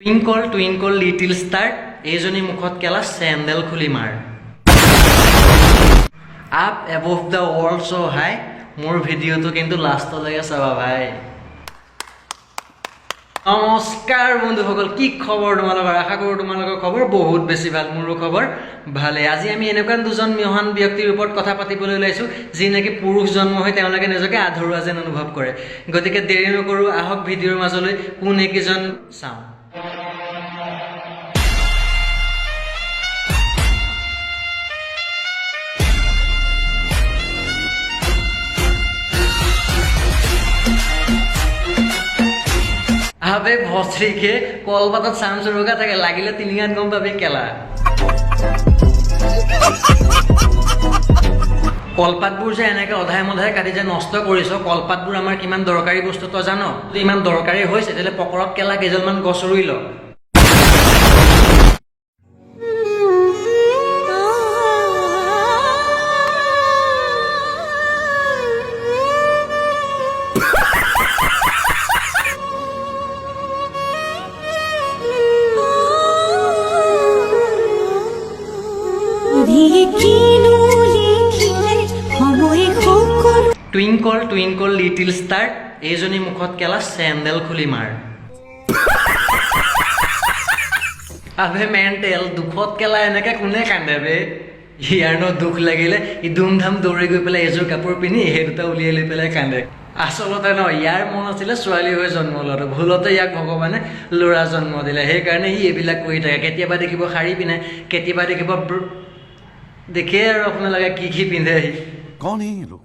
twinkle twinkle little star এইজনী মুখত কেলা চেণ্ডেল খুলি মাৰ আপ এবভ দ্য ৱৰ্ল্ড চ' হাই মোৰ ভিডিঅ'টো কিন্তু লাষ্টলৈকে চাবা ভাই নমস্কাৰ বন্ধুসকল কি খবৰ তোমালোকৰ আশা কৰোঁ তোমালোকৰ খবৰ বহুত বেছি ভাল মোৰো খবৰ ভালে আজি আমি এনেকুৱা দুজন মহান ব্যক্তিৰ ওপৰত কথা পাতিবলৈ ওলাইছোঁ যি নেকি পুৰুষ জন্ম হৈ তেওঁলোকে নিজকে আধৰুৱা যেন অনুভৱ কৰে গতিকে দেৰি নকৰোঁ আহক ভিডিঅ'ৰ মাজলৈ কোন একেজন চাওঁ আবে ভস্ত্ৰীকে কলপাতাত চান্স ৰোগা থাকে লাগিলে তিনিগান গম পাবি কেলা কলপাতবোৰ যে এনেকে অধাই মধাই কাটি যে নষ্ট কৰিছ কলপাতবোৰ আমাৰ কিমান দৰকাৰী বস্তু তই জানো যদি ইমান দৰকাৰী হৈছে তেতিয়াহ'লে পকৰত কেলা কেইজনমান গছ ৰুই ল টুইঙ্কল টুইঙ্কল লিটিল স্টাৰ এইজনী মুখত কেলা চেণ্ডেল খুলি মাৰ আবে মেণ্টেল দুখত কেলা এনেকে কোনে কান্দে বে ইয়াৰ ন দুখ লাগিলে ই ধুমধাম দৌৰি গৈ পেলাই এযোৰ কাপোৰ পিন্ধি সেই দুটা উলিয়াই লৈ পেলাই কান্দে আচলতে ন ইয়াৰ মন আছিলে ছোৱালী হৈ জন্ম লোৱাটো ভুলতে ইয়াক ভগৱানে ল'ৰা জন্ম দিলে সেইকাৰণে ই এইবিলাক কৰি থাকে কেতিয়াবা দেখিব শাৰী পিন্ধে কেতিয়াবা দেখিব দেখে আৰু আপোনালোকে কি পিন্ধে আহি कौन है ये लोग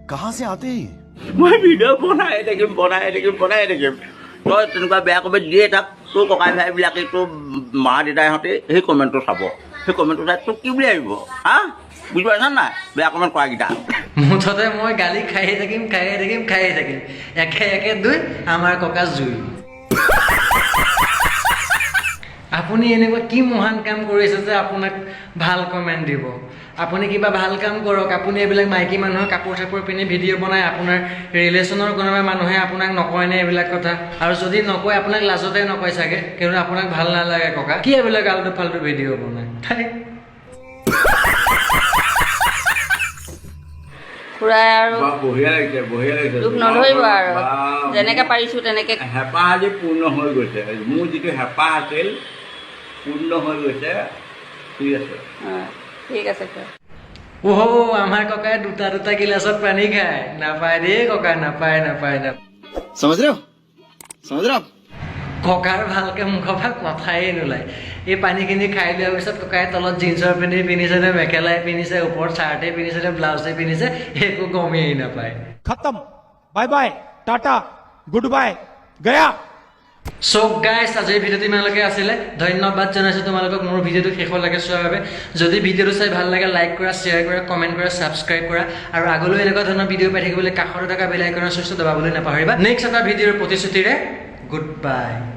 कहाँ से आते हैं মই ভিডিঅ' বনাই থাকিম তই তেনেকুৱা বেয়া কমেণ্ট দিয়ে থাক তোৰ ককাই ভাইবিলাকে তোৰ মা দেউতাহঁতে সেই কমেণ্টটো চাব সেই কমেণ্টটো চাই তোক কি বুলি আহিব হা বুজি পাইছা নাই বেয়া কমেণ্ট কৰাকেইটা মুঠতে মই গালি খায়ে থাকিম একে একে দুই আমাৰ ককা জুই আপুনি এনেকুৱা কি মহান কাম কৰিছে যে আপোনাক ভাল কমেণ্ট দিব আপুনি কিবা ভাল কাম কৰক আপুনি এইবিলাক মাইকী মানুহৰ কাপোৰ চাপোৰ পিন্ধি ভিডিঅ' বনাই আপোনাৰ ৰিলেশ্যনৰ কোনোবা মানুহে আপোনাক নকয়নে এইবিলাক কথা আৰু যদি নকয় আপোনাক লাজতে নকয় চাগে কিন্তু আপোনাক ভাল নালাগে ককা কি এইবিলাক আল্টু ফাল্টু ভিডিঅ' বনায় খুৰাই আৰু বঢ়িয়া লাগিছে দুখ নধৰিব আৰু যেনেকৈ পাৰিছোঁ তেনেকৈ হেঁপাহ আজি পূৰ্ণ হৈ গৈছে মোৰ যিটো হেঁপাহ আছিল পূৰ্ণ হৈ গৈছে ঠিক আছে ঠিক আছে খুৰা আমাৰ ককাই দুটা গিলাচত পানী খায় নাপায় দেই ককা নাপায় समझ रहे हो ককাৰ ভালকে মুখৰ পৰা কথাই নোলায় এই পানীখিনি খাই লোৱাৰ পিছত ককাই তলত জিন্সৰ পেণ্ট পিন্ধিছে নে মেখেলাই পিন্ধিছে ওপৰত চাৰ্টেই পিন্ধিছে নে ব্লাউজেই পিন্ধিছে একো গমেই নাপায় खत्म bye bye tata goodbye गया সো গাইজ আজিৰ ভিডিঅ'টো ইমানলৈকে আছিলে ধন্যবাদ জনাইছোঁ তোমালোকক মোৰ ভিডিঅ'টো শেষলৈকে চোৱাৰ বাবে যদি ভিডিঅ'টো চাই ভাল লাগে লাইক কৰা শ্বেয়াৰ কৰা কমেণ্ট কৰা ছাবস্ক্ৰাইব কৰা আৰু আগলৈ এনেকুৱা ধৰণৰ ভিডিঅ' পাই থাকিবলৈ কাষতে থকা বেল আইকনৰ চুইচটো দবাবলৈ নাপাহৰিবা নেক্সট এটা ভিডিঅ'ৰ প্ৰতিশ্ৰুতিৰে গুড বাই